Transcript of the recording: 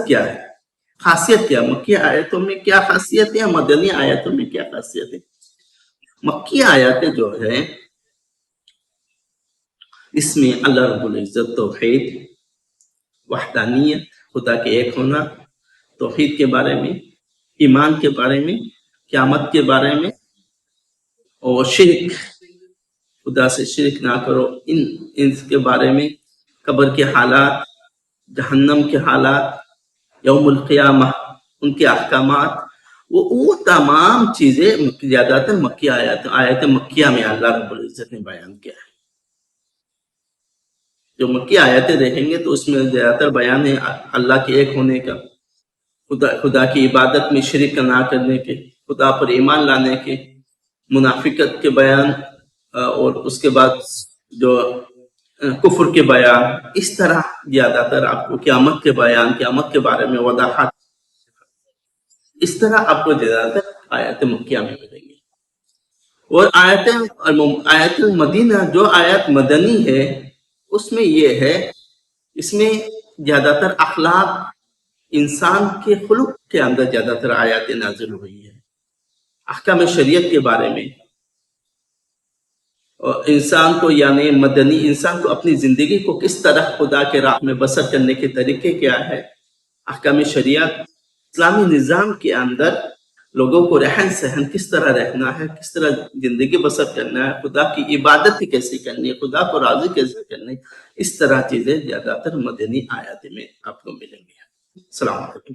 کیا ہے، خاصیت کیا، مکی آیتوں میں کیا خاصیت ہے، مدنی آیتوں میں کیا خاصیت ہے؟ مکی آیتیں جو ہے اس میں اللہ رب العزت توحید، وحدانیت، خدا کے ایک ہونا، توحید کے بارے میں، ایمان کے بارے میں، قیامت کے بارے میں، اور شرک، خدا سے شرک نہ کرو، ان کے بارے میں، قبر کے حالات، جہنم کے حالات، یوم القیامہ، ان کے احکامات، وہ تمام چیزیں زیادہ تر مکی آیت مکیہ میں اللہ رب العزت نے بیان کیا ہے۔ جو مکی آیتیں دیکھیں گے تو اس میں زیادہ تر بیان ہے اللہ کے ایک ہونے کا، خدا کی عبادت میں شرک نہ کرنے کے، خدا پر ایمان لانے کے، منافقت کے بیان، اور اس کے بعد جو کفر کے بیان، اس طرح زیادہ تر آپ کو قیامت کے بیان، قیامت کے بارے میں وضاحت، اس طرح آپ کو زیادہ تر آیت مکیہ میں ملیں گے۔ اور آیت المدینہ جو آیت مدنی ہے اس میں یہ ہے، اس میں زیادہ تر اخلاق، انسان کے خلق کے اندر زیادہ تر آیات نازل ہوئی ہے، احکام شریعت کے بارے میں، اور انسان کو یعنی مدنی انسان کو اپنی زندگی کو کس طرح خدا کے راہ میں بسر کرنے کے طریقے کیا ہے، احکام شریعت، اسلامی نظام کے اندر لوگوں کو رہن سہن کس طرح رہنا ہے، کس طرح زندگی بسر کرنا ہے، خدا کی عبادت کیسے کرنی ہے، خدا کو راضی کیسے کرنی ہے، اس طرح چیزیں زیادہ تر مدنی آیات میں آپ کو ملیں گے۔ السلام علیکم۔